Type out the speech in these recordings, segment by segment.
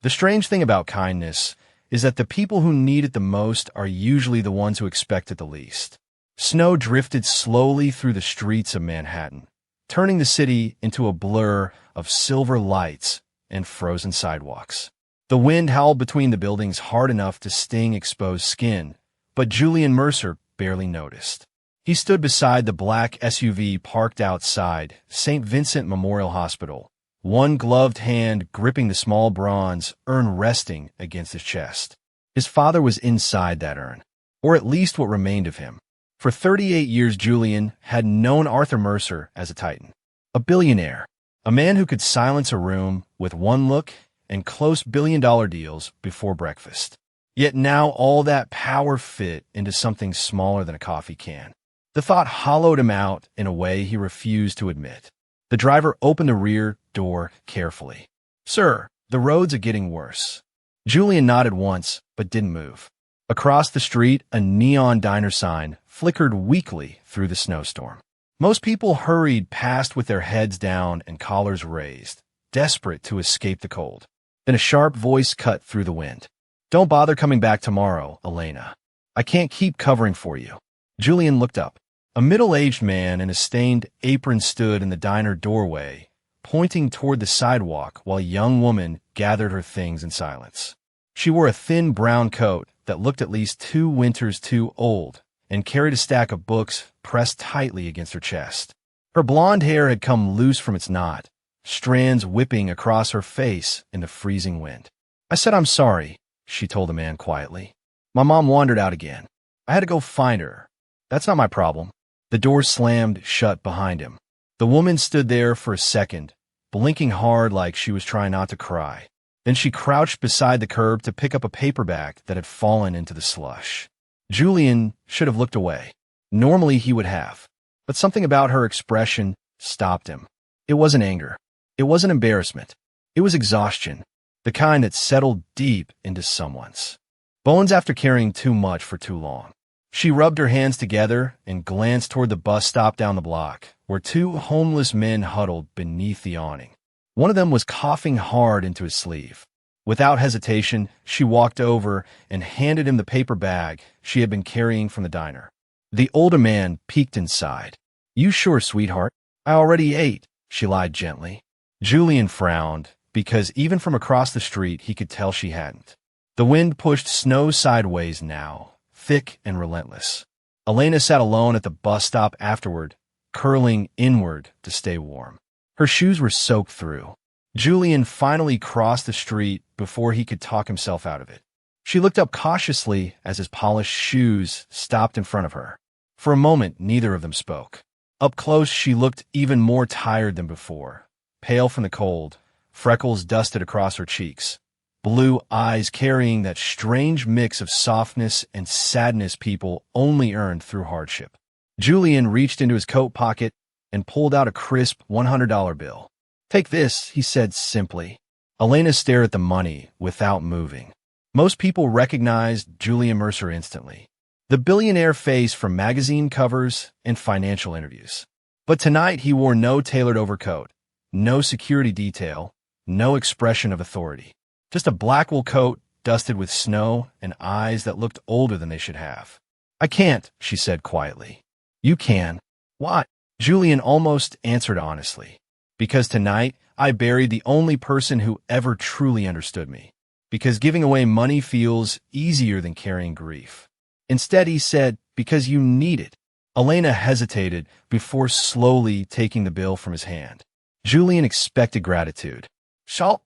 The strange thing about kindness is that the people who need it the most are usually the ones who expect it the least. Snow drifted slowly through the streets of Manhattan, turning the city into a blur of silver lights and frozen sidewalks. The wind howled between the buildings hard enough to sting exposed skin, but Julian Mercer barely noticed. He stood beside the black SUV parked outside St. Vincent Memorial Hospital, one gloved hand gripping the small bronze urn resting against his chest. His father was inside that urn, or at least what remained of him. For 38 years, Julian had known Arthur Mercer as a titan, a billionaire, a man who could silence a room with one look and close billion-dollar deals before breakfast. Yet now all that power fit into something smaller than a coffee can. The thought hollowed him out in a way he refused to admit. The driver opened the rear door carefully. "Sir, the roads are getting worse." Julian nodded once, but didn't move. Across the street, a neon diner sign flickered weakly through the snowstorm. Most people hurried past with their heads down and collars raised, desperate to escape the cold. Then a sharp voice cut through the wind. "Don't bother coming back tomorrow, Elena. I can't keep covering for you." Julian looked up. A middle-aged man in a stained apron stood in the diner doorway, pointing toward the sidewalk while a young woman gathered her things in silence. She wore a thin brown coat that looked at least 2 winters too old and carried a stack of books pressed tightly against her chest. Her blonde hair had come loose from its knot, strands whipping across her face in the freezing wind. "I said I'm sorry," she told the man quietly. "My mom wandered out again. I had to go find her. That's not my problem." The door slammed shut behind him. The woman stood there for a second, blinking hard like she was trying not to cry. Then she crouched beside the curb to pick up a paperback that had fallen into the slush. Julian should have looked away. Normally he would have. But something about her expression stopped him. It wasn't anger. It wasn't embarrassment. It was exhaustion, the kind that settled deep into someone's bones after carrying too much for too long. She rubbed her hands together and glanced toward the bus stop down the block, where 2 homeless men huddled beneath the awning. One of them was coughing hard into his sleeve. Without hesitation, she walked over and handed him the paper bag she had been carrying from the diner. The older man peeked inside. "You sure, sweetheart? I already ate," she lied gently. Julian frowned, because even from across the street he could tell she hadn't. The wind pushed snow sideways now, thick and relentless. Elena sat alone at the bus stop afterward, curling inward to stay warm. Her shoes were soaked through. Julian finally crossed the street before he could talk himself out of it. She looked up cautiously as his polished shoes stopped in front of her. For a moment, neither of them spoke. Up close, she looked even more tired than before, pale from the cold, freckles dusted across her cheeks, blue eyes carrying that strange mix of softness and sadness people only earned through hardship. Julian reached into his coat pocket and pulled out a crisp $100 bill. "Take this," he said simply. Elena stared at the money without moving. Most people recognized Julian Mercer instantly, the billionaire face from magazine covers and financial interviews. But tonight he wore no tailored overcoat, no security detail, no expression of authority. Just a black wool coat dusted with snow and eyes that looked older than they should have. "I can't," she said quietly. "You can." "Why?" Julian almost answered honestly. "Because tonight I buried the only person who ever truly understood me. Because giving away money feels easier than carrying grief." Instead, he said, "Because you need it." Elena hesitated before slowly taking the bill from his hand. Julian expected gratitude. Salt?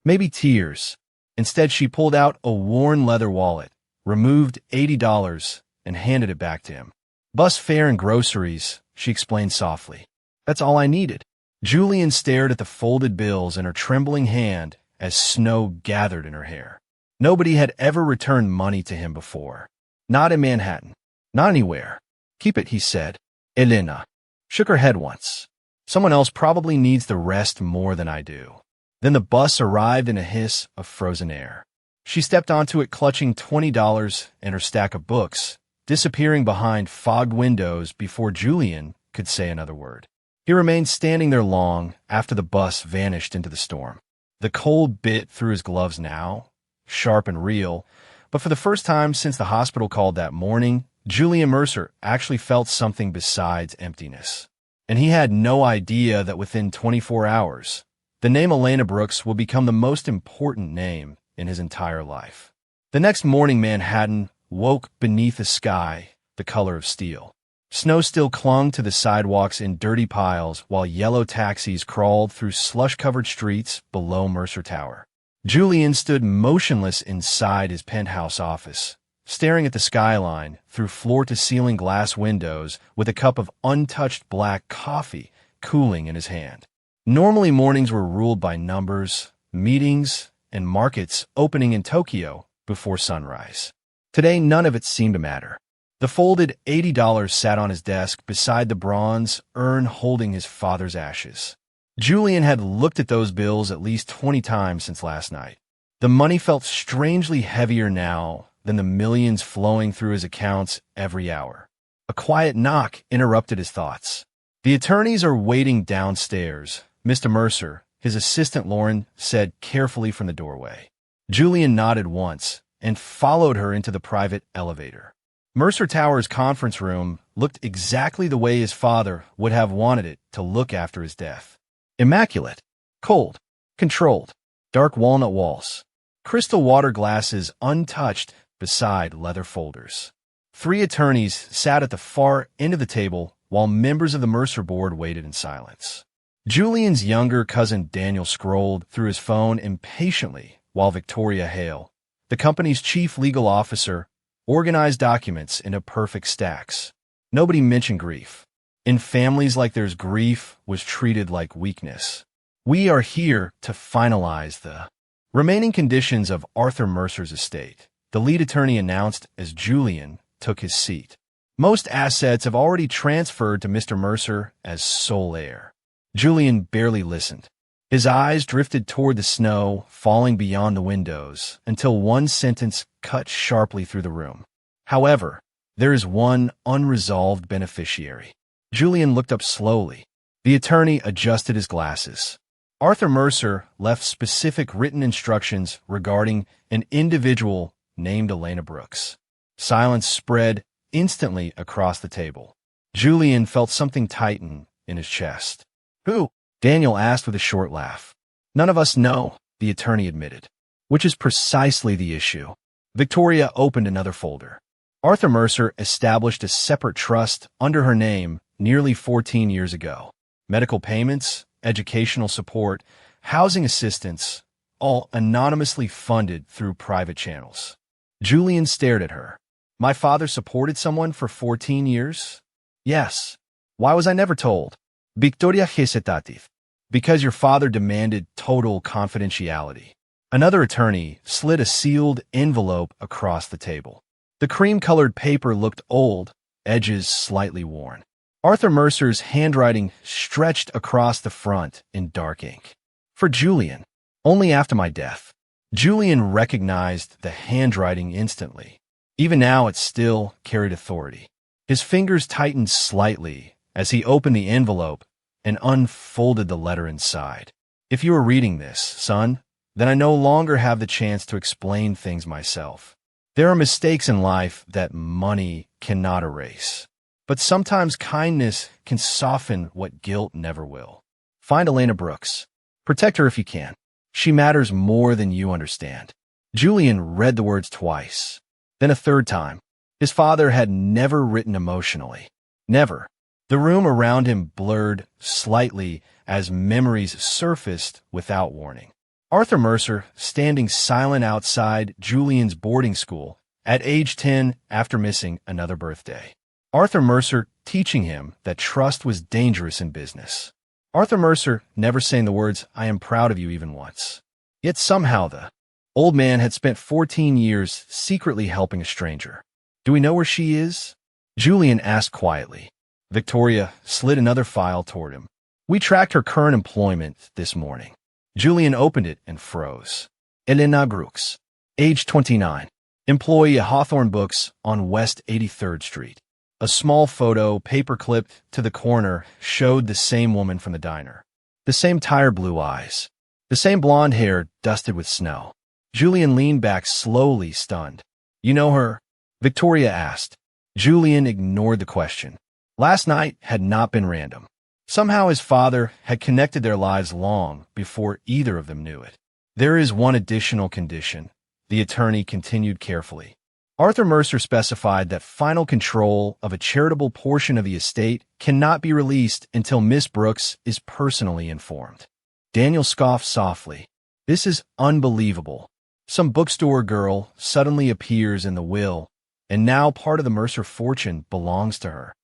Maybe tears. Instead, she pulled out a worn leather wallet, removed $80, and handed it back to him. "Bus fare and groceries," she explained softly. "That's all I needed." Julian stared at the folded bills in her trembling hand as snow gathered in her hair. Nobody had ever returned money to him before. Not in Manhattan. Not anywhere. "Keep it," he said. Elena shook her head once. "Someone else probably needs the rest more than I do." Then the bus arrived in a hiss of frozen air. She stepped onto it clutching $20 and her stack of books, disappearing behind fogged windows before Julian could say another word. He remained standing there long after the bus vanished into the storm. The cold bit through his gloves now, sharp and real, but for the first time since the hospital called that morning, Julian Mercer actually felt something besides emptiness. And he had no idea that within 24 hours, the name Elena Brooks will become the most important name in his entire life. The next morning, Manhattan woke beneath a sky the color of steel. Snow still clung to the sidewalks in dirty piles while yellow taxis crawled through slush-covered streets below Mercer Tower. Julian stood motionless inside his penthouse office, staring at the skyline through floor-to-ceiling glass windows with a cup of untouched black coffee cooling in his hand. Normally, mornings were ruled by numbers, meetings, and markets opening in Tokyo before sunrise. Today, none of it seemed to matter. The folded $80 sat on his desk beside the bronze urn holding his father's ashes. Julian had looked at those bills at least 20 times since last night. The money felt strangely heavier now than the millions flowing through his accounts every hour. A quiet knock interrupted his thoughts. "The attorneys are waiting downstairs, Mr. Mercer," his assistant Lauren said carefully from the doorway. Julian nodded once and followed her into the private elevator. Mercer Tower's conference room looked exactly the way his father would have wanted it to look after his death. Immaculate, cold, controlled, dark walnut walls, crystal water glasses untouched beside leather folders. 3 attorneys sat at the far end of the table while members of the Mercer board waited in silence. Julian's younger cousin Daniel scrolled through his phone impatiently while Victoria Hale, the company's chief legal officer, organized documents into perfect stacks. Nobody mentioned grief. In families like theirs, grief was treated like weakness. "We are here to finalize the remaining conditions of Arthur Mercer's estate," the lead attorney announced as Julian took his seat. "Most assets have already transferred to Mr. Mercer as sole heir." Julian barely listened. His eyes drifted toward the snow falling beyond the windows until one sentence cut sharply through the room. "However, there is one unresolved beneficiary." Julian looked up slowly. The attorney adjusted his glasses. Arthur Mercer left specific written instructions regarding an individual named Elena Brooks. Silence spread instantly across the table. Julian felt something tighten in his chest. "Who?" Daniel asked with a short laugh. "None of us know," the attorney admitted. "Which is precisely the issue." Victoria opened another folder. Arthur Mercer established a separate trust under her name nearly 14 years ago. Medical payments, educational support, housing assistance, all anonymously funded through private channels. Julian stared at her. "My father supported someone for 14 years? Yes. Why was I never told?" Victoria hesitative. "Because your father demanded total confidentiality." Another attorney slid a sealed envelope across the table. The cream-colored paper looked old, edges slightly worn. Arthur Mercer's handwriting stretched across the front in dark ink. "For Julian. Only after my death." Julian recognized the handwriting instantly. Even now it still carried authority. His fingers tightened slightly as he opened the envelope and unfolded the letter inside. "If you are reading this, son, then I no longer have the chance to explain things myself. There are mistakes in life that money cannot erase. But sometimes kindness can soften what guilt never will. Find Elena Brooks. Protect her if you can. She matters more than you understand." Julian read the words twice, then a third time. His father had never written emotionally. Never. The room around him blurred slightly as memories surfaced without warning. Arthur Mercer, standing silent outside Julian's boarding school at age 10 after missing another birthday. Arthur Mercer teaching him that trust was dangerous in business. Arthur Mercer never saying the words, "I am proud of you," even once. Yet somehow the old man had spent 14 years secretly helping a stranger. "Do we know where she is?" Julian asked quietly. Victoria slid another file toward him. "We tracked her current employment this morning." Julian opened it and froze. Elena Brooks, age 29, employee at Hawthorne Books on West 83rd Street. A small photo, paper-clipped to the corner, showed the same woman from the diner. The same tired blue eyes. The same blonde hair dusted with snow. Julian leaned back slowly, stunned. "You know her?" Victoria asked. Julian ignored the question. Last night had not been random. Somehow his father had connected their lives long before either of them knew it. "There is one additional condition," the attorney continued carefully. Arthur Mercer specified that final control of a charitable portion of the estate cannot be released until Miss Brooks is personally informed. Daniel scoffed softly. "This is unbelievable. Some bookstore girl suddenly appears in the will, and now part of the Mercer fortune belongs to her."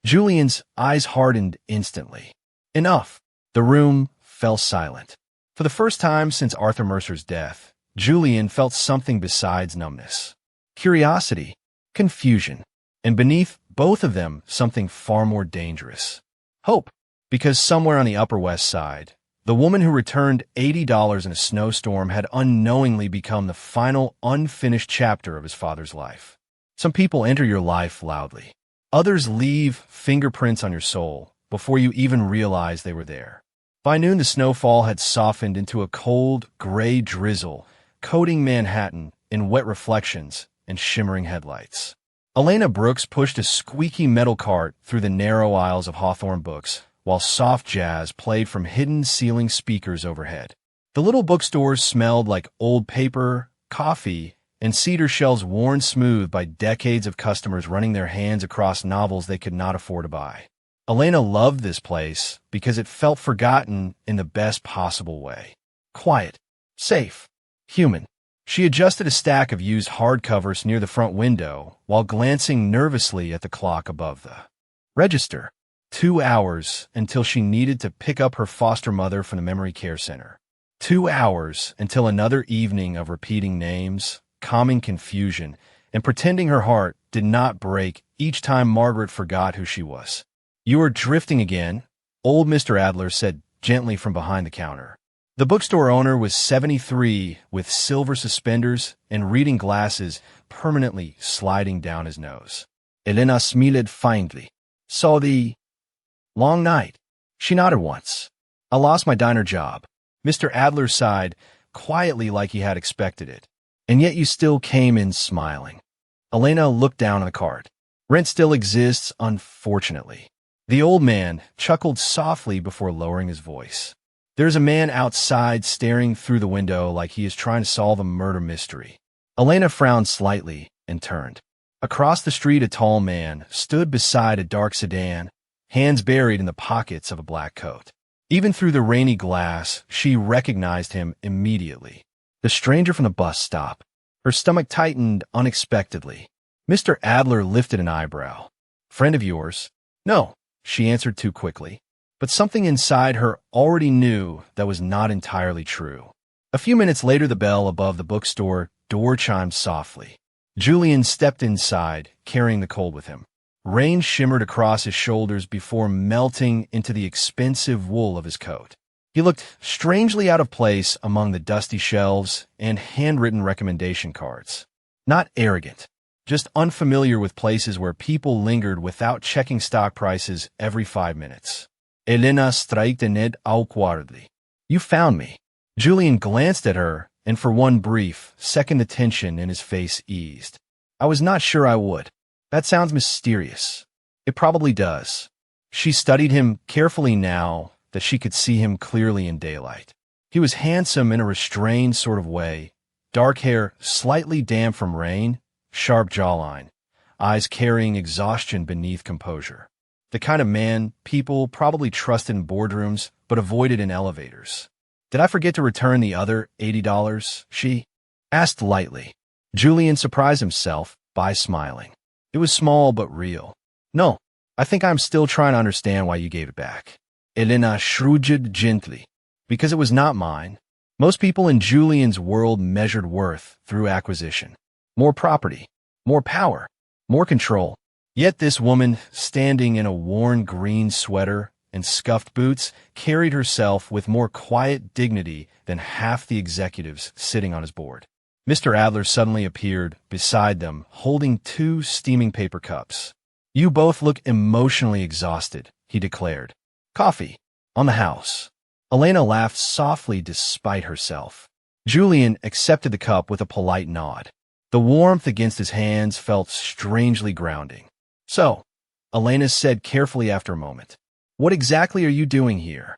Julian's eyes hardened instantly. Enough. The room fell silent. For the first time since Arthur Mercer's death, Julian felt something besides numbness. Curiosity, confusion, and beneath both of them, something far more dangerous. Hope, because somewhere on the Upper West Side, the woman who returned $80 in a snowstorm had unknowingly become the final unfinished chapter of his father's life. Some people enter your life loudly. Others leave fingerprints on your soul before you even realize they were there. By noon, the snowfall had softened into a cold, gray drizzle, coating Manhattan in wet reflections and shimmering headlights. Elena Brooks pushed a squeaky metal cart through the narrow aisles of Hawthorne books, while soft jazz played from hidden ceiling speakers overhead. The little bookstores smelled like old paper, coffee, and cedar shelves worn smooth by decades of customers running their hands across novels they could not afford to buy. Elena loved this place because it felt forgotten in the best possible way. Quiet, safe, human. She adjusted a stack of used hardcovers near the front window while glancing nervously at the clock above the register. 2 hours until she needed to pick up her foster mother from the memory care center. 2 hours until another evening of repeating names, calming confusion, and pretending her heart did not break each time Margaret forgot who she was. "You are drifting again," old Mr. Adler said gently from behind the counter. The bookstore owner was 73, with silver suspenders and reading glasses permanently sliding down his nose. Elena smiled faintly. "So the long night." She nodded once. "I lost my diner job." Mr. Adler sighed, quietly like he had expected it. "And yet you still came in smiling." Elena looked down on the card. "Rent still exists, unfortunately." The old man chuckled softly before lowering his voice. "There's a man outside staring through the window like he is trying to solve a murder mystery." Elena frowned slightly and turned. Across the street, a tall man stood beside a dark sedan, hands buried in the pockets of a black coat. Even through the rainy glass, she recognized him immediately. The stranger from the bus stop. Her stomach tightened unexpectedly. Mr. Adler lifted an eyebrow. "Friend of yours?" "No," she answered too quickly. But something inside her already knew that was not entirely true. A few minutes later, the bell above the bookstore door chimed softly. Julian stepped inside, carrying the cold with him. Rain shimmered across his shoulders before melting into the expensive wool of his coat. He looked strangely out of place among the dusty shelves and handwritten recommendation cards. Not arrogant, just unfamiliar with places where people lingered without checking stock prices every 5 minutes. Elena streichte ned awkwardly. "You found me." Julian glanced at her, and for one brief second the tension in his face eased. "I was not sure I would." "That sounds mysterious." "It probably does." She studied him carefully now that she could see him clearly in daylight. He was handsome in a restrained sort of way, dark hair slightly damp from rain, sharp jawline, eyes carrying exhaustion beneath composure. The kind of man people probably trusted in boardrooms but avoided in elevators. "Did I forget to return the other $80?" she asked lightly. Julian surprised himself by smiling. It was small but real. "No, I think I'm still trying to understand why you gave it back." Elena shrugged gently. "Because it was not mine." Most people in Julian's world measured worth through acquisition. More property, more power, more control. Yet this woman, standing in a worn green sweater and scuffed boots, carried herself with more quiet dignity than half the executives sitting on his board. Mr. Adler suddenly appeared beside them, holding 2 steaming paper cups. "You both look emotionally exhausted," he declared. "Coffee. On the house." Elena laughed softly despite herself. Julian accepted the cup with a polite nod. The warmth against his hands felt strangely grounding. So, Elena said carefully after a moment, "What exactly are you doing here?"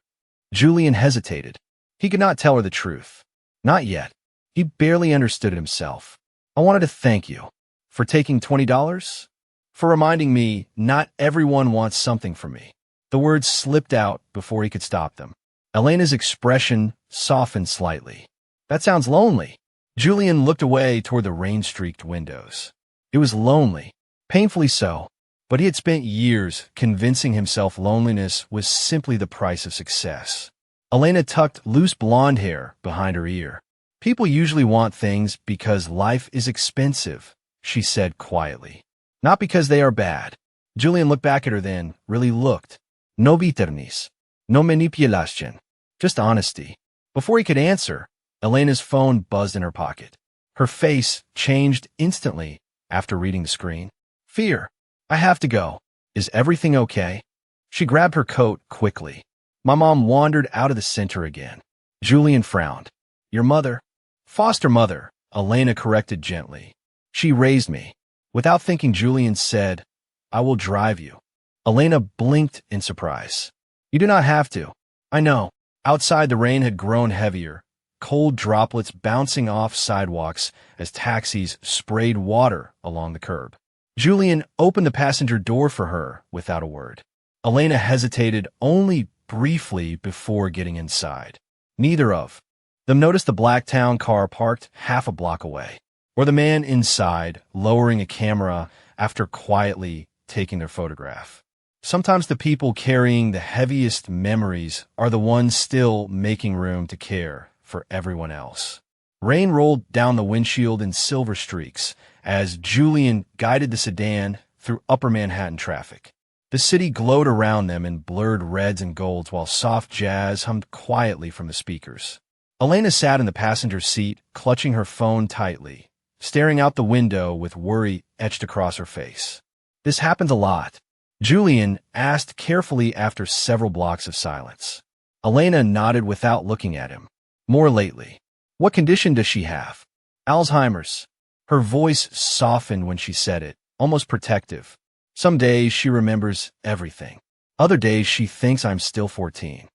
Julian hesitated. He could not tell her the truth. Not yet. He barely understood it himself. "I wanted to thank you. For taking $20? For reminding me not everyone wants something from me." The words slipped out before he could stop them. Elena's expression softened slightly. "That sounds lonely." Julian looked away toward the rain-streaked windows. It was lonely, painfully so, but he had spent years convincing himself loneliness was simply the price of success. Elena tucked loose blonde hair behind her ear. "People usually want things because life is expensive," she said quietly. "Not because they are bad." Julian looked back at her then, really looked. No bitterness, no manipulation, just honesty. Before he could answer, Elena's phone buzzed in her pocket. Her face changed instantly after reading the screen. "Fear. I have to go. Is everything okay?" She grabbed her coat quickly. "My mom wandered out of the center again." Julian frowned. "Your mother?" "Foster mother," Elena corrected gently. "She raised me." Without thinking, Julian said, "I will drive you." Elena blinked in surprise. "You do not have to." "I know." Outside, the rain had grown heavier, cold droplets bouncing off sidewalks as taxis sprayed water along the curb. Julian opened the passenger door for her without a word. Elena hesitated only briefly before getting inside. Neither of them noticed the black town car parked half a block away, or the man inside lowering a camera after quietly taking their photograph. Sometimes the people carrying the heaviest memories are the ones still making room to care for everyone else. Rain rolled down the windshield in silver streaks as Julian guided the sedan through upper Manhattan traffic. The city glowed around them in blurred reds and golds while soft jazz hummed quietly from the speakers. Elena sat in the passenger seat, clutching her phone tightly, staring out the window with worry etched across her face. "This happens a lot?" Julian asked carefully after several blocks of silence. Elena nodded without looking at him. "More lately." "What condition does she have?" "Alzheimer's." Her voice softened when she said it, almost protective. "Some days she remembers everything. Other days she thinks I'm still 14.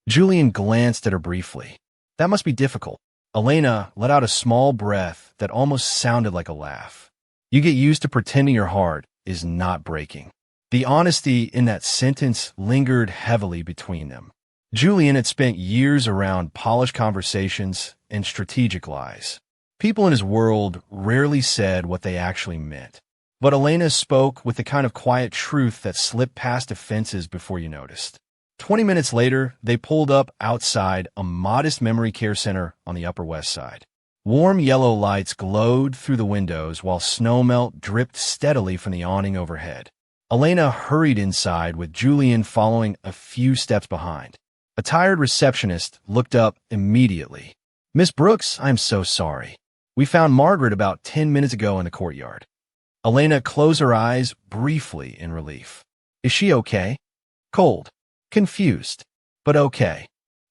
Julian glanced at her briefly. "That must be difficult." Elena let out a small breath that almost sounded like a laugh. "You get used to pretending your heart is not breaking." The honesty in that sentence lingered heavily between them. Julian had spent years around polished conversations and strategic lies. People in his world rarely said what they actually meant. But Elena spoke with the kind of quiet truth that slipped past defenses before you noticed. 20 minutes later, they pulled up outside a modest memory care center on the Upper West Side. Warm yellow lights glowed through the windows while snowmelt dripped steadily from the awning overhead. Elena hurried inside with Julian following a few steps behind. A tired receptionist looked up immediately. "Miss Brooks, I'm so sorry. We found Margaret about 10 minutes ago in the courtyard." Elena closed her eyes briefly in relief. "Is she okay?" "Cold. Confused. But okay."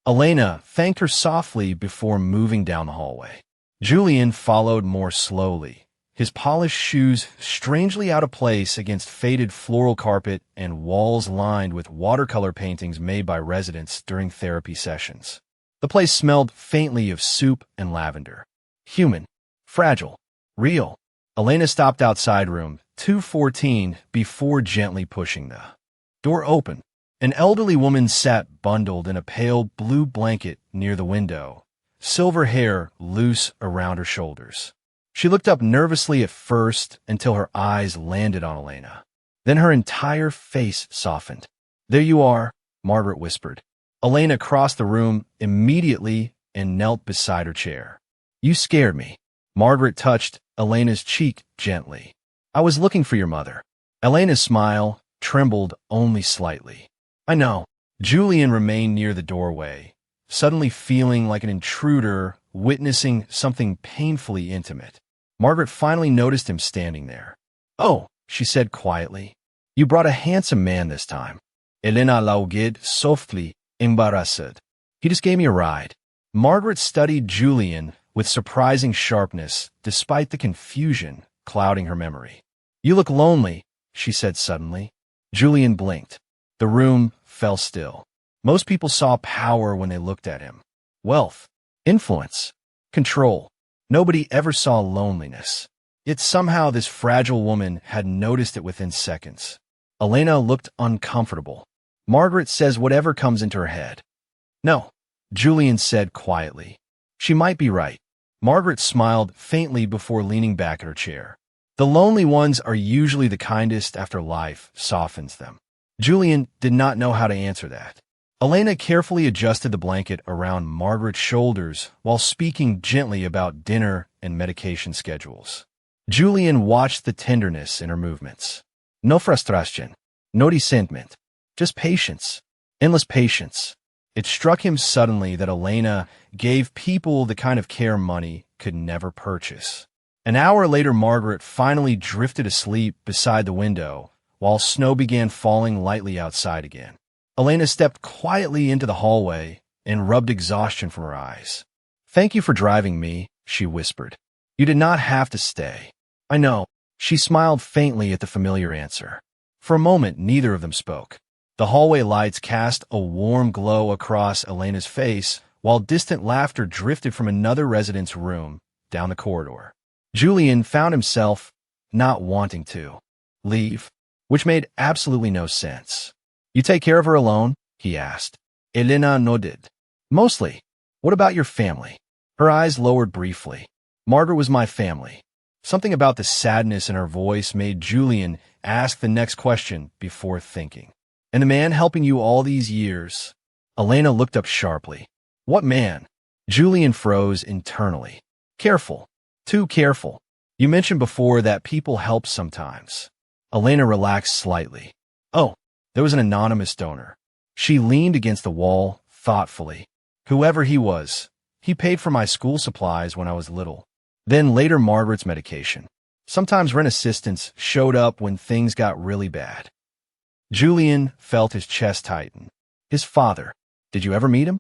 Elena thanked her softly before moving down the hallway. Julian followed more slowly, his polished shoes strangely out of place against faded floral carpet and walls lined with watercolor paintings made by residents during therapy sessions. The place smelled faintly of soup and lavender. Human. Fragile. Real. Elena stopped outside room 214 before gently pushing the door open. An elderly woman sat bundled in a pale blue blanket near the window, silver hair loose around her shoulders. She looked up nervously at first until her eyes landed on Elena. Then her entire face softened. "There you are," Margaret whispered. Elena crossed the room immediately and knelt beside her chair. "You scared me." Margaret touched Elena's cheek gently. "I was looking for your mother." Elena's smile trembled only slightly. "I know." Julian remained near the doorway, suddenly feeling like an intruder witnessing something painfully intimate. Margaret finally noticed him standing there. "Oh," she said quietly. "You brought a handsome man this time." Elena laughed softly, embarrassed. He just gave me a ride. Margaret studied Julian with surprising sharpness, despite the confusion clouding her memory. You look lonely, she said suddenly. Julian blinked. The room fell still. Most people saw power when they looked at him. Wealth, influence, control. Nobody ever saw loneliness. Yet somehow this fragile woman had noticed it within seconds. Elena looked uncomfortable. Margaret says whatever comes into her head. No, Julian said quietly. She might be right. Margaret smiled faintly before leaning back in her chair. The lonely ones are usually the kindest after life softens them. Julian did not know how to answer that. Elena carefully adjusted the blanket around Margaret's shoulders while speaking gently about dinner and medication schedules. Julian watched the tenderness in her movements. No frustration, no resentment, just patience, endless patience. It struck him suddenly that Elena gave people the kind of care money could never purchase. An hour later, Margaret finally drifted asleep beside the window while snow began falling lightly outside again. Elena stepped quietly into the hallway and rubbed exhaustion from her eyes. "Thank you for driving me," she whispered. "You did not have to stay." "I know." She smiled faintly at the familiar answer. For a moment, neither of them spoke. The hallway lights cast a warm glow across Elena's face, while distant laughter drifted from another resident's room down the corridor. Julian found himself not wanting to leave, which made absolutely no sense. "You take care of her alone?" he asked. Elena nodded. "Mostly. What about your family?" Her eyes lowered briefly. "Margaret was my family." Something about the sadness in her voice made Julian ask the next question before thinking. "And the man helping you all these years?" Elena looked up sharply. "What man?" Julian froze internally. "Careful. Too careful. You mentioned before that people help sometimes." Elena relaxed slightly. "Oh, there was an anonymous donor." She leaned against the wall thoughtfully. "Whoever he was, he paid for my school supplies when I was little. Then later Margaret's medication. Sometimes rent assistance showed up when things got really bad." Julian felt his chest tighten. "His father. Did you ever meet him?"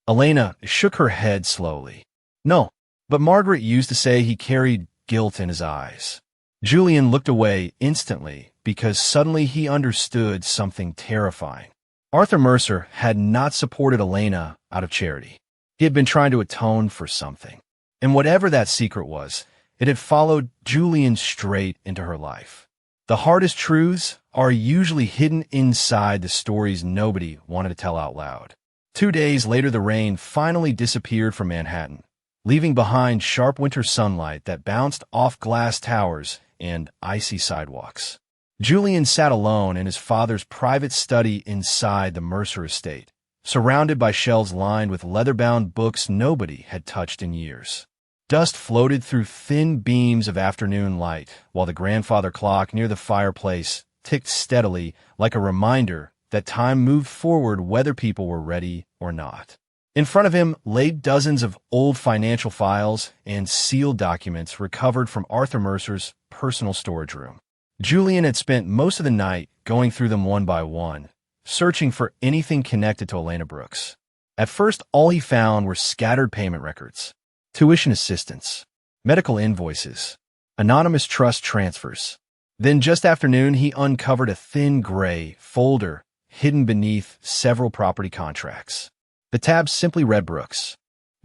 Elena shook her head slowly. "No, but Margaret used to say he carried guilt in his eyes." Julian looked away instantly because suddenly he understood something terrifying. Arthur Mercer had not supported Elena out of charity. He had been trying to atone for something. And whatever that secret was, it had followed Julian straight into her life. The hardest truths are usually hidden inside the stories nobody wanted to tell out loud. 2 days later, the rain finally disappeared from Manhattan, leaving behind sharp winter sunlight that bounced off glass towers and icy sidewalks. Julian sat alone in his father's private study inside the Mercer estate, surrounded by shelves lined with leather-bound books nobody had touched in years. Dust floated through thin beams of afternoon light, while the grandfather clock near the fireplace ticked steadily like a reminder that time moved forward whether people were ready or not. In front of him lay dozens of old financial files and sealed documents recovered from Arthur Mercer's personal storage room. Julian had spent most of the night going through them one by one, searching for anything connected to Elena Brooks. At first, all he found were scattered payment records, tuition assistance, medical invoices, anonymous trust transfers. Then just after noon, he uncovered a thin gray folder hidden beneath several property contracts. The tab simply read Brooks.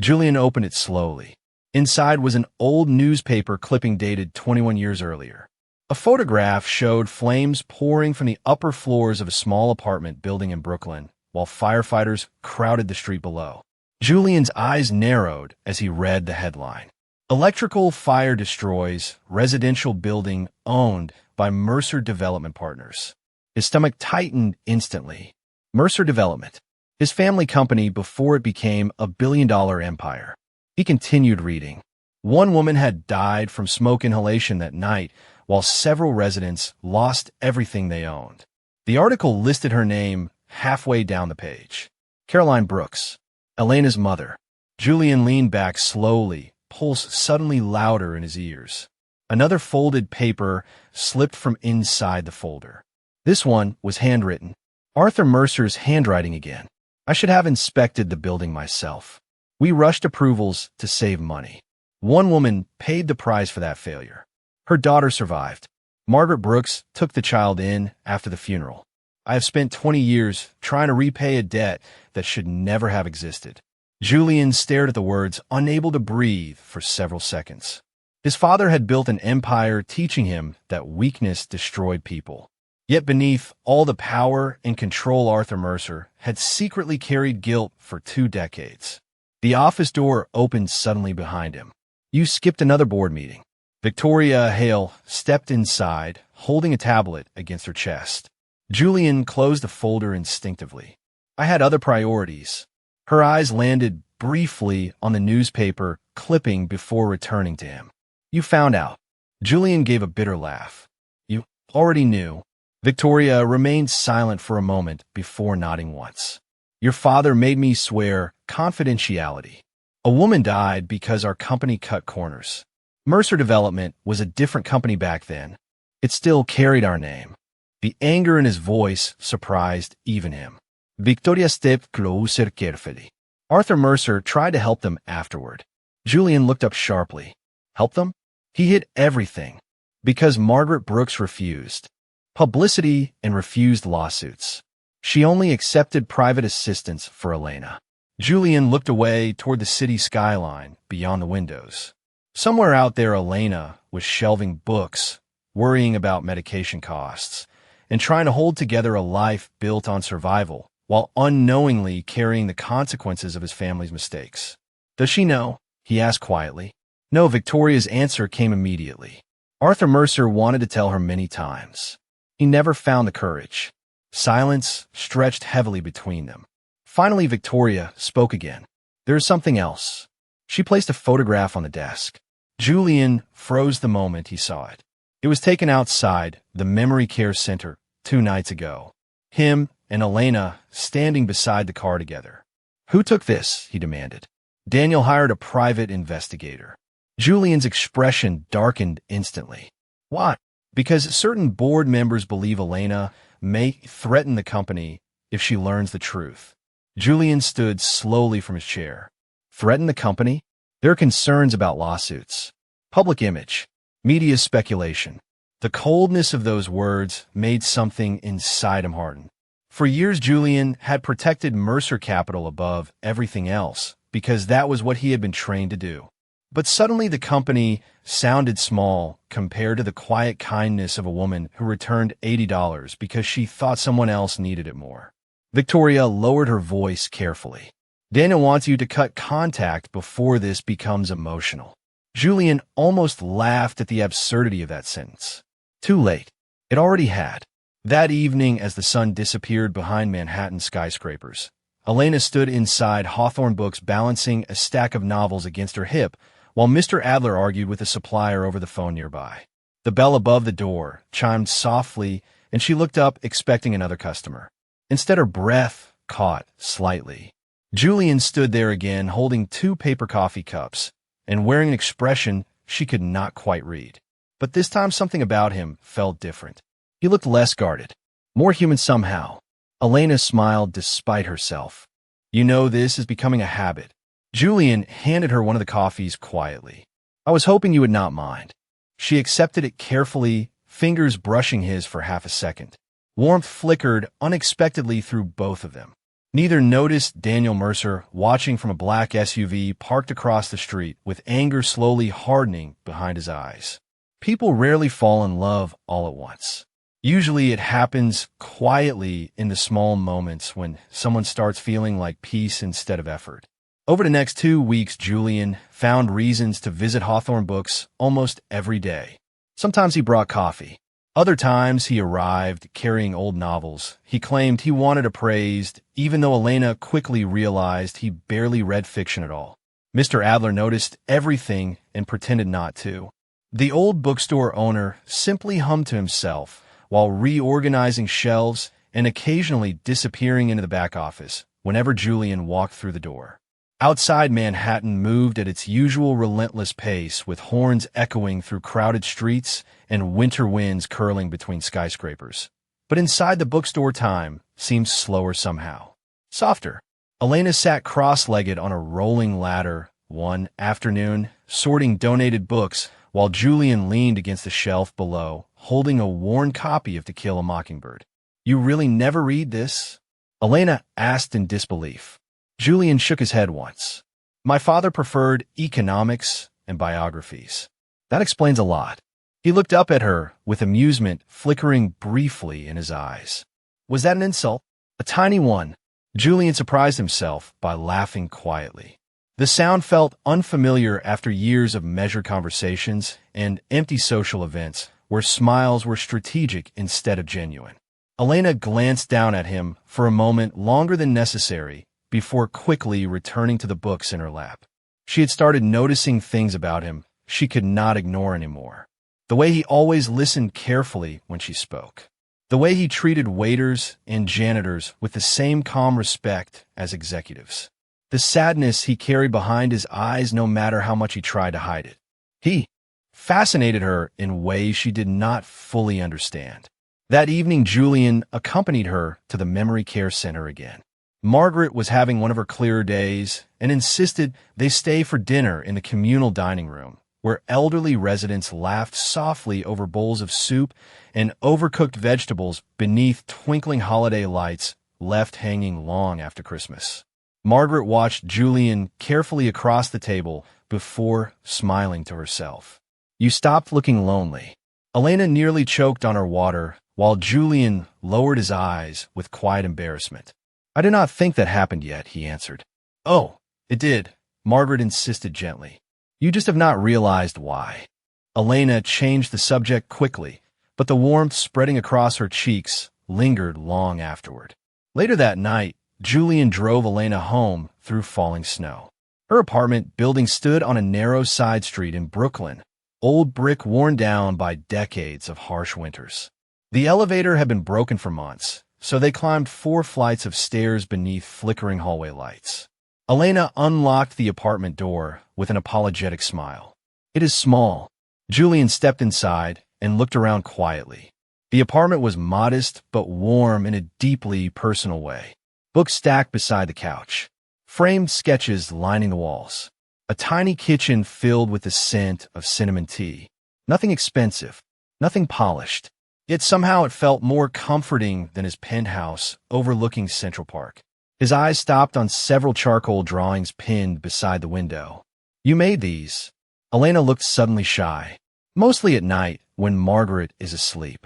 Julian opened it slowly. Inside was an old newspaper clipping dated 21 years earlier. A photograph showed flames pouring from the upper floors of a small apartment building in Brooklyn, while firefighters crowded the street below. Julian's eyes narrowed as he read the headline. Electrical fire destroys residential building owned by Mercer Development Partners. His stomach tightened instantly. Mercer Development, his family company before it became a billion-dollar empire. He continued reading. One woman had died from smoke inhalation that night, while several residents lost everything they owned. The article listed her name halfway down the page. Caroline Brooks, Elena's mother. Julian leaned back slowly, pulse suddenly louder in his ears. Another folded paper slipped from inside the folder. This one was handwritten. Arthur Mercer's handwriting again. I should have inspected the building myself. We rushed approvals to save money. One woman paid the price for that failure. Her daughter survived. Margaret Brooks took the child in after the funeral. I have spent 20 years trying to repay a debt that should never have existed. Julian stared at the words, unable to breathe for several seconds. His father had built an empire teaching him that weakness destroyed people. Yet beneath all the power and control, Arthur Mercer had secretly carried guilt for 2 decades. The office door opened suddenly behind him. You skipped another board meeting. Victoria Hale stepped inside, holding a tablet against her chest. Julian closed the folder instinctively. I had other priorities. Her eyes landed briefly on the newspaper clipping before returning to him. You found out. Julian gave a bitter laugh. You already knew. Victoria remained silent for a moment before nodding once. Your father made me swear confidentiality. A woman died because our company cut corners. Mercer Development was a different company back then. It still carried our name. The anger in his voice surprised even him. Victoria stepped closer carefully. Arthur Mercer tried to help them afterward. Julian looked up sharply. Help them? He hid everything. Because Margaret Brooks refused. Publicity and refused lawsuits. She only accepted private assistance for Elena. Julian looked away toward the city skyline beyond the windows. Somewhere out there, Elena was shelving books, worrying about medication costs, and trying to hold together a life built on survival, while unknowingly carrying the consequences of his family's mistakes. Does she know? He asked quietly. No, Victoria's answer came immediately. Arthur Mercer wanted to tell her many times. He never found the courage. Silence stretched heavily between them. Finally, Victoria spoke again. There is something else. She placed a photograph on the desk. Julian froze the moment he saw it. It was taken outside the Memory Care Center 2 nights ago. Him and Elena standing beside the car together. Who took this? He demanded. Daniel hired a private investigator. Julian's expression darkened instantly. Why? Because certain board members believe Elena may threaten the company if she learns the truth. Julian stood slowly from his chair. Threaten the company? There are concerns about lawsuits. Public image. Media speculation. The coldness of those words made something inside him harden. For years, Julian had protected Mercer Capital above everything else because that was what he had been trained to do. But suddenly the company sounded small compared to the quiet kindness of a woman who returned $80 because she thought someone else needed it more. Victoria lowered her voice carefully. Daniel wants you to cut contact before this becomes emotional. Julian almost laughed at the absurdity of that sentence. Too late. It already had. That evening, as the sun disappeared behind Manhattan skyscrapers, Elena stood inside Hawthorne Books balancing a stack of novels against her hip, while Mr. Adler argued with a supplier over the phone nearby. The bell above the door chimed softly, and she looked up expecting another customer. Instead, her breath caught slightly. Julian stood there again, holding 2 paper coffee cups, and wearing an expression she could not quite read. But this time something about him felt different. He looked less guarded, more human somehow. Elena smiled despite herself. You know, this is becoming a habit. Julian handed her one of the coffees quietly. I was hoping you would not mind. She accepted it carefully, fingers brushing his for half a second. Warmth flickered unexpectedly through both of them. Neither noticed Daniel Mercer watching from a black SUV parked across the street with anger slowly hardening behind his eyes. People rarely fall in love all at once. Usually it happens quietly in the small moments when someone starts feeling like peace instead of effort. Over the next 2 weeks, Julian found reasons to visit Hawthorne Books almost every day. Sometimes he brought coffee. Other times he arrived carrying old novels he claimed he wanted appraised, even though Elena quickly realized he barely read fiction at all. Mr. Adler noticed everything and pretended not to. The old bookstore owner simply hummed to himself while reorganizing shelves and occasionally disappearing into the back office whenever Julian walked through the door. Outside, Manhattan moved at its usual relentless pace, with horns echoing through crowded streets and winter winds curling between skyscrapers. But inside the bookstore, time seemed slower somehow. Softer. Elena sat cross-legged on a rolling ladder one afternoon, sorting donated books, while Julian leaned against the shelf below, holding a worn copy of To Kill a Mockingbird. "You really never read this?" Elena asked in disbelief. Julian shook his head once. "My father preferred economics and biographies." "That explains a lot." He looked up at her, with amusement flickering briefly in his eyes. "Was that an insult?" "A tiny one." Julian surprised himself by laughing quietly. The sound felt unfamiliar after years of measured conversations and empty social events where smiles were strategic instead of genuine. Elena glanced down at him for a moment longer than necessary before quickly returning to the books in her lap. She had started noticing things about him she could not ignore anymore. The way he always listened carefully when she spoke. The way he treated waiters and janitors with the same calm respect as executives. The sadness he carried behind his eyes no matter how much he tried to hide it. He fascinated her in ways she did not fully understand. That evening, Julian accompanied her to the memory care center again. Margaret was having one of her clearer days and insisted they stay for dinner in the communal dining room, where elderly residents laughed softly over bowls of soup and overcooked vegetables beneath twinkling holiday lights left hanging long after Christmas. Margaret watched Julian carefully across the table before smiling to herself. "You stopped looking lonely." Elena nearly choked on her water, while Julian lowered his eyes with quiet embarrassment. "I do not think that happened yet," he answered. "Oh, it did," Margaret insisted gently. "You just have not realized why." Elena changed the subject quickly, but the warmth spreading across her cheeks lingered long afterward. Later that night, Julian drove Elena home through falling snow. Her apartment building stood on a narrow side street in Brooklyn, old brick worn down by decades of harsh winters. The elevator had been broken for months, so they climbed 4 flights of stairs beneath flickering hallway lights. Elena unlocked the apartment door with an apologetic smile. "It is small." Julian stepped inside and looked around quietly. The apartment was modest but warm in a deeply personal way. Books stacked beside the couch. Framed sketches lining the walls. A tiny kitchen filled with the scent of cinnamon tea. Nothing expensive. Nothing polished. Yet somehow it felt more comforting than his penthouse overlooking Central Park. His eyes stopped on several charcoal drawings pinned beside the window. "You made these." Elena looked suddenly shy. "Mostly at night, when Margaret is asleep."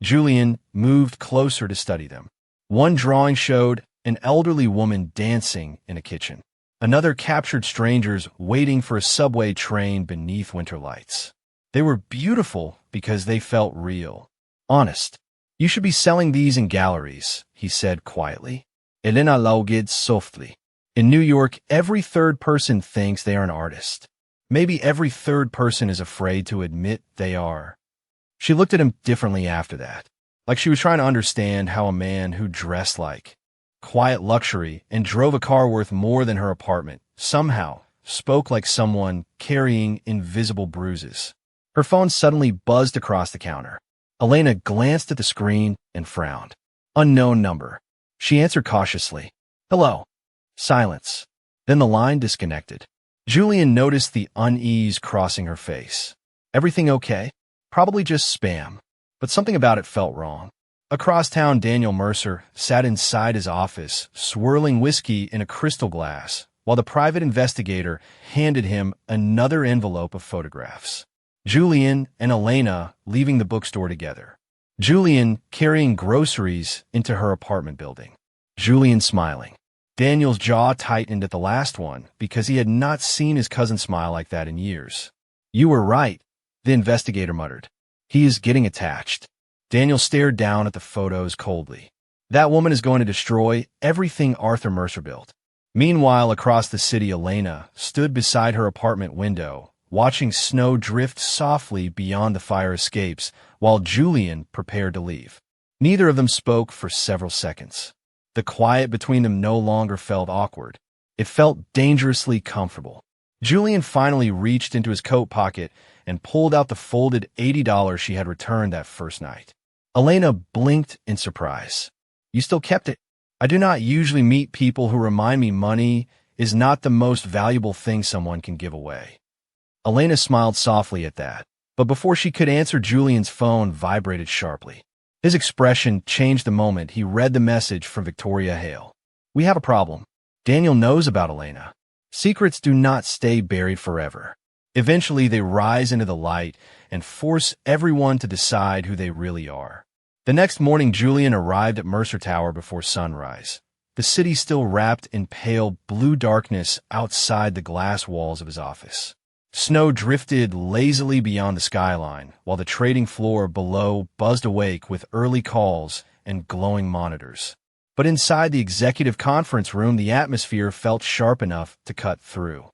Julian moved closer to study them. One drawing showed an elderly woman dancing in a kitchen. Another captured strangers waiting for a subway train beneath winter lights. They were beautiful because they felt real. Honest. "You should be selling these in galleries," he said quietly. Elena laughed softly. "In New York, every third person thinks they are an artist. Maybe every third person is afraid to admit they are." She looked at him differently after that, like she was trying to understand how a man who dressed like quiet luxury and drove a car worth more than her apartment somehow spoke like someone carrying invisible bruises. Her phone suddenly buzzed across the counter. Elena glanced at the screen and frowned. Unknown number. She answered cautiously. "Hello." Silence. Then the line disconnected. Julian noticed the unease crossing her face. "Everything okay?" "Probably just spam." But something about it felt wrong. Across town, Daniel Mercer sat inside his office, swirling whiskey in a crystal glass, while the private investigator handed him another envelope of photographs. Julian and Elena leaving the bookstore together. Julian carrying groceries into her apartment building. Julian smiling. Daniel's jaw tightened at the last one because he had not seen his cousin smile like that in years. "You were right," the investigator muttered. "He is getting attached." Daniel stared down at the photos coldly. "That woman is going to destroy everything Arthur Mercer built." Meanwhile, across the city, Elena stood beside her apartment window, watching snow drift softly beyond the fire escapes, while Julian prepared to leave. Neither of them spoke for several seconds. The quiet between them no longer felt awkward. It felt dangerously comfortable. Julian finally reached into his coat pocket and pulled out the folded $80 she had returned that first night. Elena blinked in surprise. "You still kept it?" I do not usually meet people who remind me money is not the most valuable thing someone can give away. Elena smiled softly at that, but before she could answer, Julian's phone vibrated sharply. His expression changed the moment he read the message from Victoria Hale. We have a problem. Daniel knows about Elena. Secrets do not stay buried forever. Eventually, they rise into the light and force everyone to decide who they really are. The next morning, Julian arrived at Mercer Tower before sunrise. The city still wrapped in pale blue darkness outside the glass walls of his office. Snow drifted lazily beyond the skyline, while the trading floor below buzzed awake with early calls and glowing monitors. But inside the executive conference room, the atmosphere felt sharp enough to cut through.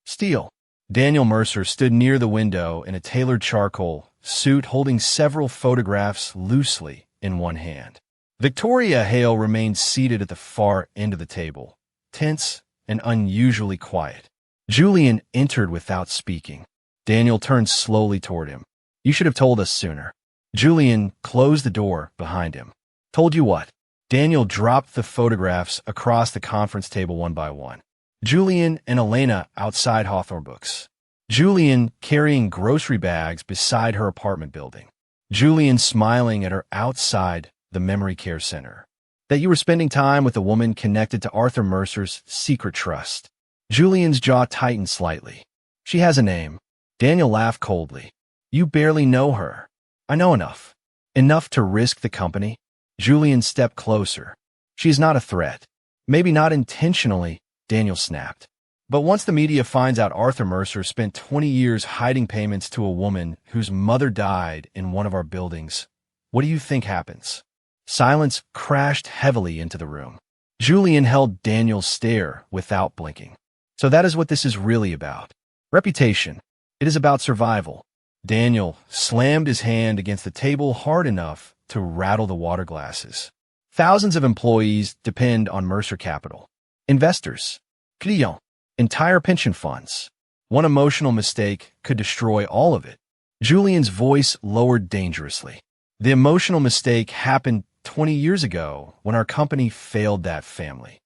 Steel. Daniel Mercer stood near the window in a tailored charcoal suit, holding several photographs loosely in one hand. Victoria Hale remained seated at the far end of the table, tense and unusually quiet. Julian entered without speaking. Daniel turned slowly toward him. You should have told us sooner. Julian closed the door behind him. Told you what? Daniel dropped the photographs across the conference table one by one. Julian and Elena outside Hawthorne Books. Julian carrying grocery bags beside her apartment building. Julian smiling at her outside the memory care center. That you were spending time with a woman connected to Arthur Mercer's secret trust. Julian's jaw tightened slightly. She has a name. Daniel laughed coldly. You barely know her. I know enough. Enough to risk the company? Julian stepped closer. She is not a threat. Maybe not intentionally, Daniel snapped. But once the media finds out Arthur Mercer spent 20 years hiding payments to a woman whose mother died in one of our buildings, what do you think happens? Silence crashed heavily into the room. Julian held Daniel's stare without blinking. So that is what this is really about. Reputation. It is about survival. Daniel slammed his hand against the table hard enough to rattle the water glasses. Thousands of employees depend on Mercer Capital. Investors. Clients. Entire pension funds. One emotional mistake could destroy all of it. Julian's voice lowered dangerously. The emotional mistake happened 20 years ago when our company failed that family.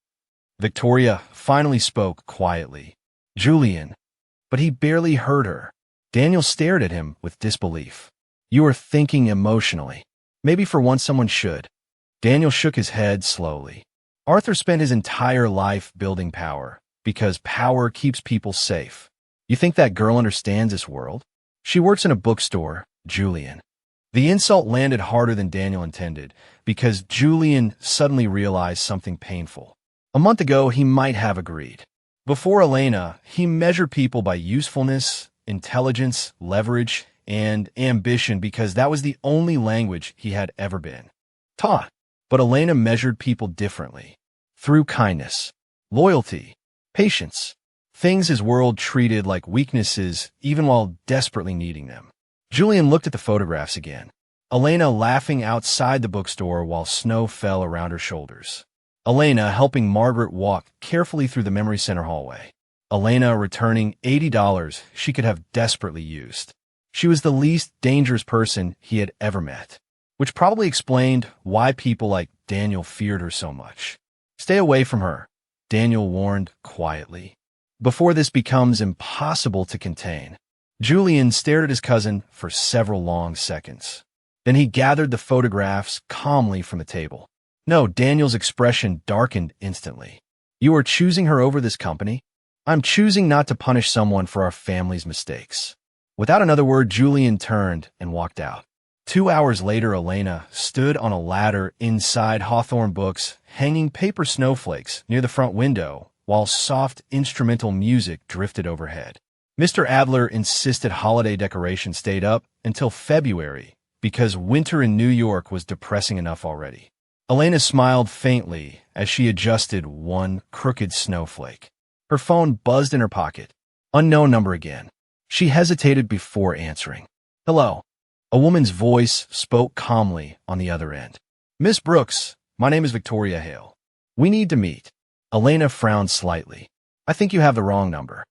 Victoria finally spoke quietly. Julian. But he barely heard her. Daniel stared at him with disbelief. You are thinking emotionally. Maybe for once someone should. Daniel shook his head slowly. Arthur spent his entire life building power, because power keeps people safe. You think that girl understands this world? She works in a bookstore, Julian. The insult landed harder than Daniel intended, because Julian suddenly realized something painful. A month ago, he might have agreed. Before Elena, he measured people by usefulness, intelligence, leverage, and ambition because that was the only language he had ever been taught. But Elena measured people differently. Through kindness, loyalty, patience. Things his world treated like weaknesses even while desperately needing them. Julian looked at the photographs again. Elena laughing outside the bookstore while snow fell around her shoulders. Elena helping Margaret walk carefully through the memory center hallway. Elena returning $80 she could have desperately used. She was the least dangerous person he had ever met, which probably explained why people like Daniel feared her so much. Stay away from her, Daniel warned quietly. Before this becomes impossible to contain. Julian stared at his cousin for several long seconds. Then he gathered the photographs calmly from the table. No, Daniel's expression darkened instantly. You are choosing her over this company? I'm choosing not to punish someone for our family's mistakes. Without another word, Julian turned and walked out. 2 hours later, Elena stood on a ladder inside Hawthorne Books, hanging paper snowflakes near the front window, while soft instrumental music drifted overhead. Mr. Adler insisted holiday decorations stayed up until February because winter in New York was depressing enough already. Elena smiled faintly as she adjusted one crooked snowflake. Her phone buzzed in her pocket. Unknown number again. She hesitated before answering. Hello. A woman's voice spoke calmly on the other end. Miss Brooks, my name is Victoria Hale. We need to meet. Elena frowned slightly. I think you have the wrong number.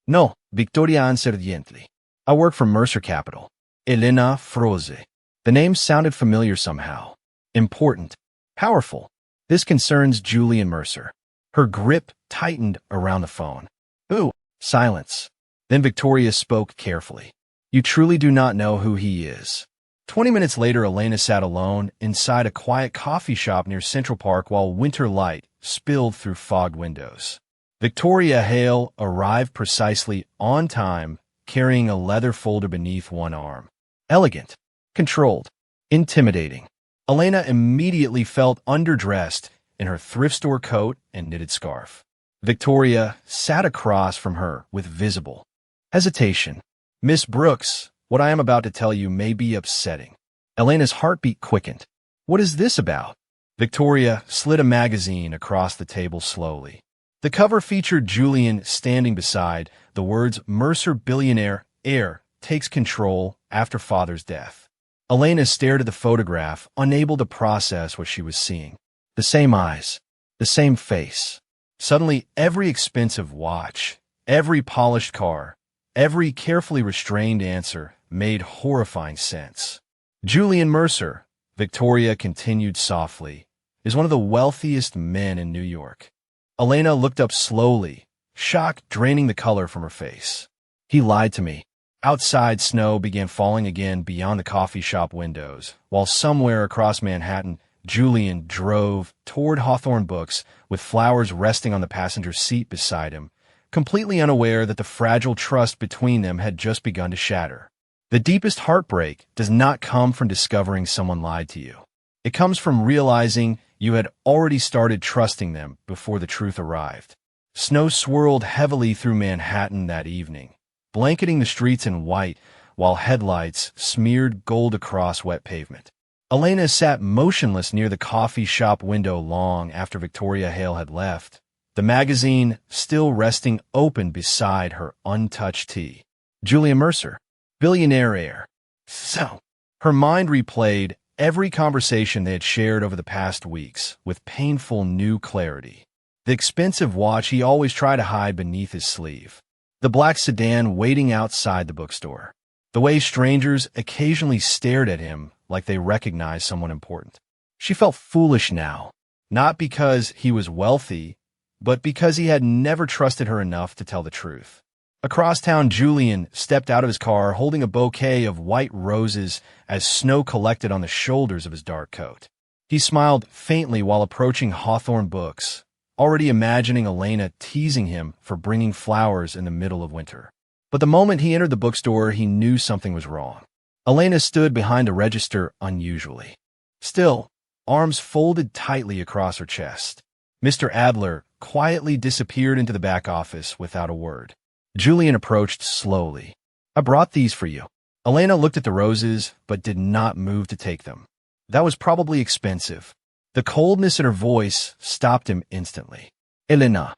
No, Victoria answered gently. I work for Mercer Capital. Elena Froze. The name sounded familiar somehow. Important. Powerful. This concerns Julian Mercer. Her grip tightened around the phone. Ooh, silence. Then Victoria spoke carefully. You truly do not know who he is. 20 minutes later, Elena sat alone inside a quiet coffee shop near Central Park while winter light spilled through fogged windows. Victoria Hale arrived precisely on time, carrying a leather folder beneath one arm. Elegant, controlled, intimidating. Elena immediately felt underdressed in her thrift store coat and knitted scarf. Victoria sat across from her with visible hesitation. Miss Brooks, what I am about to tell you may be upsetting. Elena's heartbeat quickened. What is this about? Victoria slid a magazine across the table slowly. The cover featured Julian standing beside the words Mercer Billionaire, heir, takes control after father's death. Elena stared at the photograph, unable to process what she was seeing. The same eyes, the same face. Suddenly, every expensive watch, every polished car, every carefully restrained answer made horrifying sense. Julian Mercer, Victoria continued softly, is one of the wealthiest men in New York. Elena looked up slowly, shock draining the color from her face. He lied to me. Outside, snow began falling again beyond the coffee shop windows, while somewhere across Manhattan, Julian drove toward Hawthorne Books with flowers resting on the passenger seat beside him, completely unaware that the fragile trust between them had just begun to shatter. The deepest heartbreak does not come from discovering someone lied to you. It comes from realizing you had already started trusting them before the truth arrived. Snow swirled heavily through Manhattan that evening, blanketing the streets in white while headlights smeared gold across wet pavement. Elena sat motionless near the coffee shop window long after Victoria Hale had left, the magazine still resting open beside her untouched tea. Julia Mercer, Billionaire heir. So, her mind replayed every conversation they had shared over the past weeks with painful new clarity. The expensive watch he always tried to hide beneath his sleeve. The black sedan waiting outside the bookstore. The way strangers occasionally stared at him like they recognized someone important. She felt foolish now, not because he was wealthy, but because he had never trusted her enough to tell the truth. Across town, Julian stepped out of his car holding a bouquet of white roses as snow collected on the shoulders of his dark coat. He smiled faintly while approaching Hawthorne Books, already imagining Elena teasing him for bringing flowers in the middle of winter. But the moment he entered the bookstore, he knew something was wrong. Elena stood behind the register unusually. Still, arms folded tightly across her chest. Mr. Adler quietly disappeared into the back office without a word. Julian approached slowly. I brought these for you. Elena looked at the roses, but did not move to take them. That was probably expensive. The coldness in her voice stopped him instantly. Elena.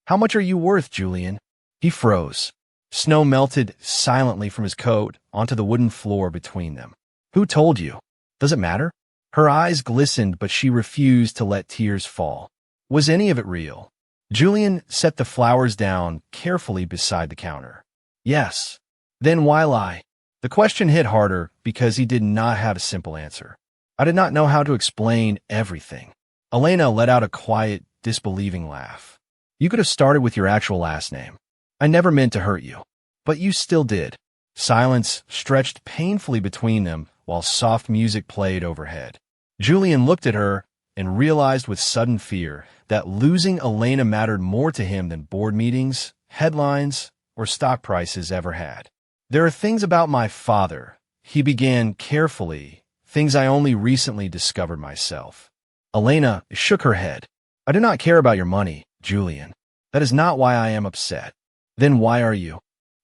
How much are you worth, Julian? He froze. Snow melted silently from his coat onto the wooden floor between them. Who told you? Does it matter? Her eyes glistened, but she refused to let tears fall. Was any of it real? Julian set the flowers down carefully beside the counter. Yes. Then why lie? The question hit harder because he did not have a simple answer. I did not know how to explain everything. Elena let out a quiet, disbelieving laugh. You could have started with your actual last name. I never meant to hurt you. But you still did. Silence stretched painfully between them while soft music played overhead. Julian looked at her and realized with sudden fear that losing Elena mattered more to him than board meetings, headlines, or stock prices ever had. There are things about my father, he began carefully, things I only recently discovered myself. Elena shook her head. I do not care about your money, Julian. That is not why I am upset. Then why are you?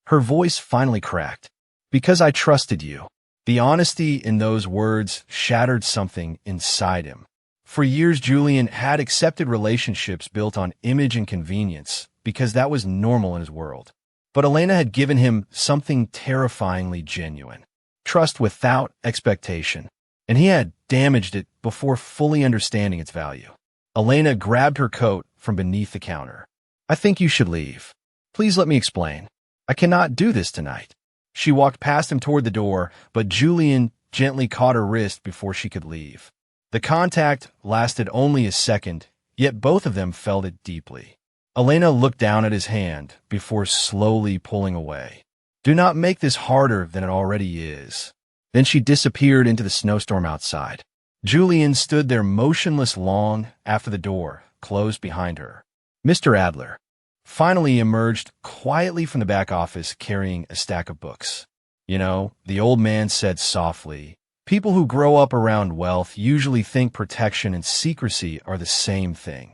Her voice finally cracked. Because I trusted you. The honesty in those words shattered something inside him. For years, Julian had accepted relationships built on image and convenience because that was normal in his world. But Elena had given him something terrifyingly genuine. Trust without expectation. And he had damaged it before fully understanding its value. Elena grabbed her coat from beneath the counter. I think you should leave. Please let me explain. I cannot do this tonight. She walked past him toward the door, but Julian gently caught her wrist before she could leave. The contact lasted only a second, yet both of them felt it deeply. Elena looked down at his hand before slowly pulling away. Do not make this harder than it already is. Then she disappeared into the snowstorm outside. Julian stood there motionless long after the door closed behind her. Mr. Adler finally emerged quietly from the back office carrying a stack of books. You know, the old man said softly, people who grow up around wealth usually think protection and secrecy are the same thing.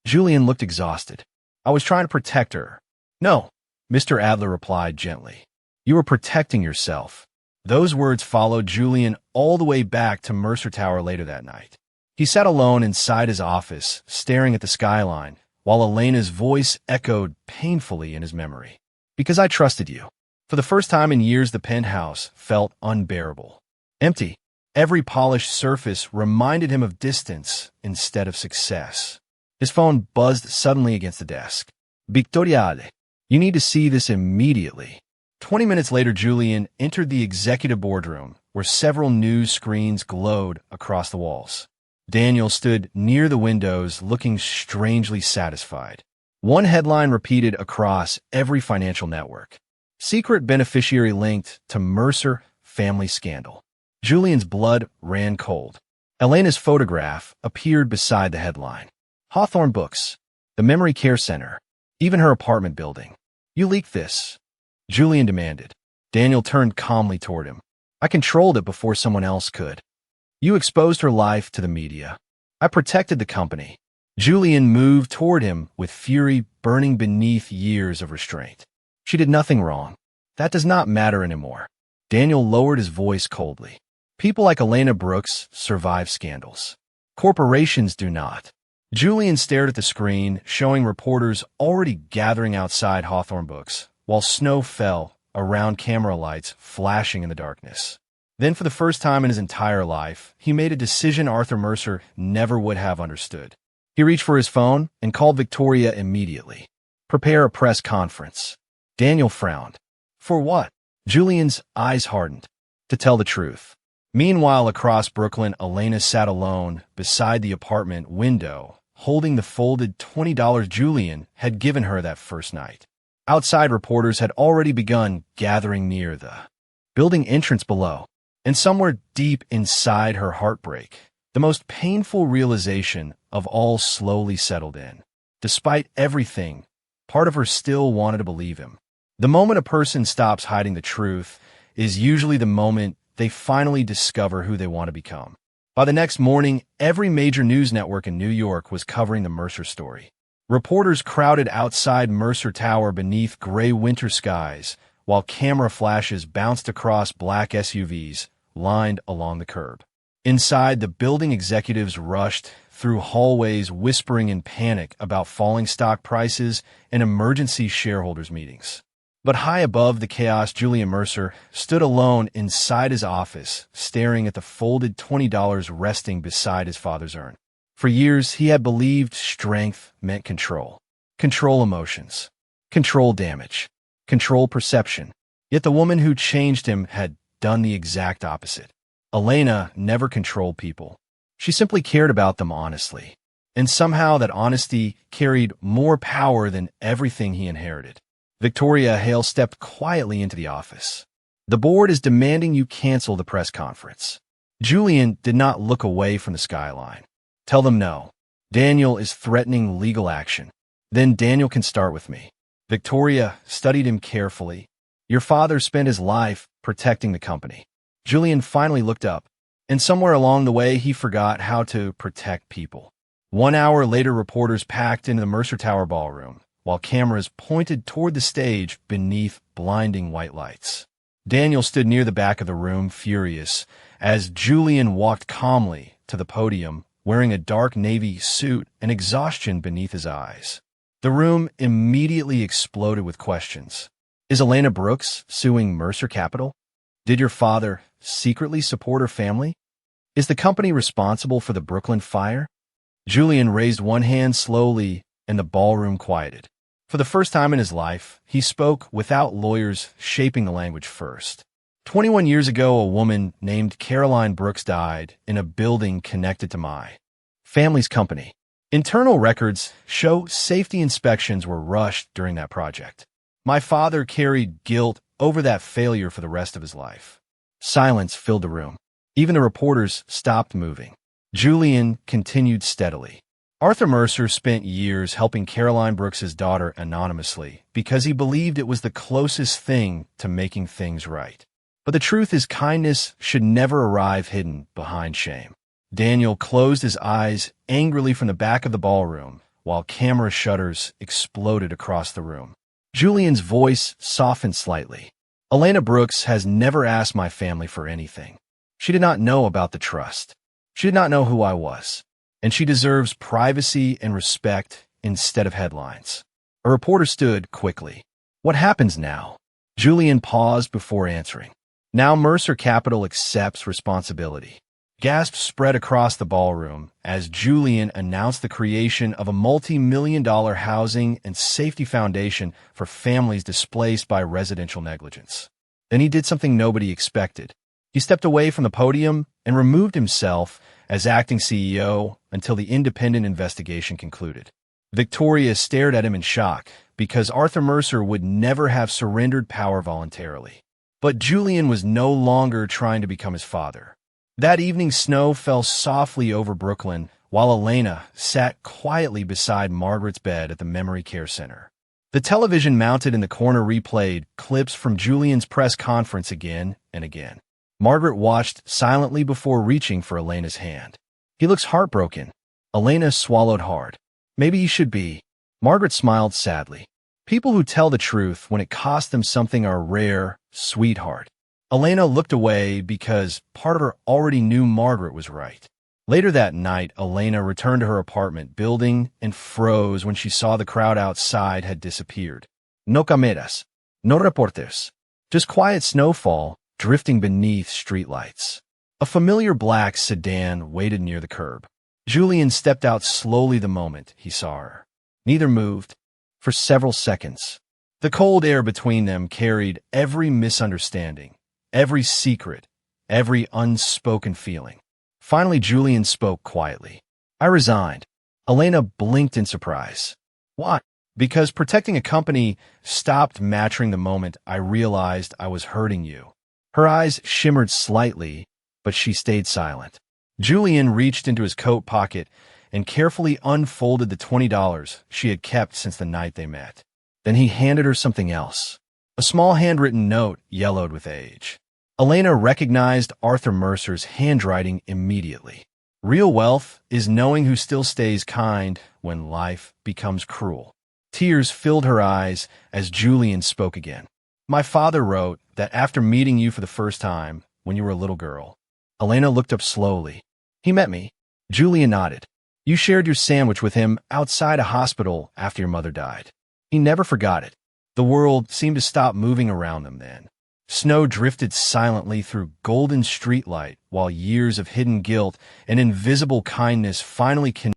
Julian looked exhausted. I was trying to protect her. No, Mr. Adler replied gently. You were protecting yourself. Those words followed Julian all the way back to Mercer Tower later that night. He sat alone inside his office, staring at the skyline, while Elena's voice echoed painfully in his memory. Because I trusted you. For the first time in years, the penthouse felt unbearable. Empty. Every polished surface reminded him of distance instead of success. His phone buzzed suddenly against the desk. Victoriale, you need to see this immediately. 20 minutes later, Julian entered the executive boardroom, where several news screens glowed across the walls. Daniel stood near the windows, looking strangely satisfied. One headline repeated across every financial network. Secret beneficiary linked to Mercer family scandal. Julian's blood ran cold. Elena's photograph appeared beside the headline. Hawthorne Books, the Memory Care Center, even her apartment building. You leaked this, Julian demanded. Daniel turned calmly toward him. I controlled it before someone else could. You exposed her life to the media. I protected the company. Julian moved toward him with fury burning beneath years of restraint. She did nothing wrong. That does not matter anymore. Daniel lowered his voice coldly. People like Elena Brooks survive scandals. Corporations do not. Julian stared at the screen, showing reporters already gathering outside Hawthorne Books, while snow fell around camera lights flashing in the darkness. Then, for the first time in his entire life, he made a decision Arthur Mercer never would have understood. He reached for his phone and called Victoria immediately. Prepare a press conference. Daniel frowned. For what? Julian's eyes hardened. To tell the truth. Meanwhile, across Brooklyn, Elena sat alone beside the apartment window, holding the folded $20 Julian had given her that first night. Outside, reporters had already begun gathering near the building entrance below. And somewhere deep inside her heartbreak, the most painful realization of all slowly settled in. Despite everything, part of her still wanted to believe him. The moment a person stops hiding the truth is usually the moment they finally discover who they want to become. By the next morning, every major news network in New York was covering the Mercer story. Reporters crowded outside Mercer Tower beneath gray winter skies, while camera flashes bounced across black SUVs lined along the curb. Inside, the building executives rushed through hallways whispering in panic about falling stock prices and emergency shareholders meetings. But high above the chaos, Julian Mercer stood alone inside his office, staring at the folded $20 resting beside his father's urn. For years, he had believed strength meant control. Control emotions. Control damage. Control perception. Yet the woman who changed him had done the exact opposite. Elena never controlled people. She simply cared about them honestly. And somehow that honesty carried more power than everything he inherited. Victoria Hale stepped quietly into the office. The board is demanding you cancel the press conference. Julian did not look away from the skyline. Tell them no. Daniel is threatening legal action. Then Daniel can start with me. Victoria studied him carefully. Your father spent his life protecting the company. Julian finally looked up, and somewhere along the way he forgot how to protect people. 1 hour later, reporters packed into the Mercer Tower ballroom, while cameras pointed toward the stage beneath blinding white lights. Daniel stood near the back of the room, furious, as Julian walked calmly to the podium, wearing a dark navy suit and exhaustion beneath his eyes. The room immediately exploded with questions. Is Elena Brooks suing Mercer Capital? Did your father secretly support her family? Is the company responsible for the Brooklyn fire? Julian raised one hand slowly, and the ballroom quieted. For the first time in his life, he spoke without lawyers shaping the language first. 21 years ago, a woman named Caroline Brooks died in a building connected to my family's company. Internal records show safety inspections were rushed during that project. My father carried guilt over that failure for the rest of his life. Silence filled the room. Even the reporters stopped moving. Julian continued steadily. Arthur Mercer spent years helping Caroline Brooks's daughter anonymously because he believed it was the closest thing to making things right. But the truth is, kindness should never arrive hidden behind shame. Daniel closed his eyes angrily from the back of the ballroom while camera shutters exploded across the room. Julian's voice softened slightly. Elena Brooks has never asked my family for anything. She did not know about the trust. She did not know who I was. And she deserves privacy and respect instead of headlines. A reporter stood quickly. What happens now? Julian paused before answering. Now Mercer Capital accepts responsibility. Gasps spread across the ballroom as Julian announced the creation of a multi-million-dollar housing and safety foundation for families displaced by residential negligence. Then he did something nobody expected. He stepped away from the podium and removed himself as acting CEO until the independent investigation concluded. Victoria stared at him in shock because Arthur Mercer would never have surrendered power voluntarily. But Julian was no longer trying to become his father. That evening, snow fell softly over Brooklyn while Elena sat quietly beside Margaret's bed at the memory care center. The television mounted in the corner replayed clips from Julian's press conference again and again. Margaret watched silently before reaching for Elena's hand. He looks heartbroken. Elena swallowed hard. Maybe he should be. Margaret smiled sadly. People who tell the truth when it costs them something are rare, sweetheart. Elena looked away because part of her already knew Margaret was right. Later that night, Elena returned to her apartment building and froze when she saw the crowd outside had disappeared. No cameras, no reporters, just quiet snowfall drifting beneath streetlights. A familiar black sedan waited near the curb. Julian stepped out slowly the moment he saw her. Neither moved for several seconds. The cold air between them carried every misunderstanding, every secret, every unspoken feeling. Finally, Julian spoke quietly. I resigned. Elena blinked in surprise. Why? Because protecting a company stopped mattering the moment I realized I was hurting you. Her eyes shimmered slightly, but she stayed silent. Julian reached into his coat pocket and carefully unfolded the $20 she had kept since the night they met. Then he handed her something else. A small handwritten note yellowed with age. Elena recognized Arthur Mercer's handwriting immediately. Real wealth is knowing who still stays kind when life becomes cruel. Tears filled her eyes as Julian spoke again. My father wrote that after meeting you for the first time, when you were a little girl. Elena looked up slowly. He met me. Julian nodded. You shared your sandwich with him outside a hospital after your mother died. He never forgot it. The world seemed to stop moving around them then. Snow drifted silently through golden streetlight while years of hidden guilt and invisible kindness finally connected.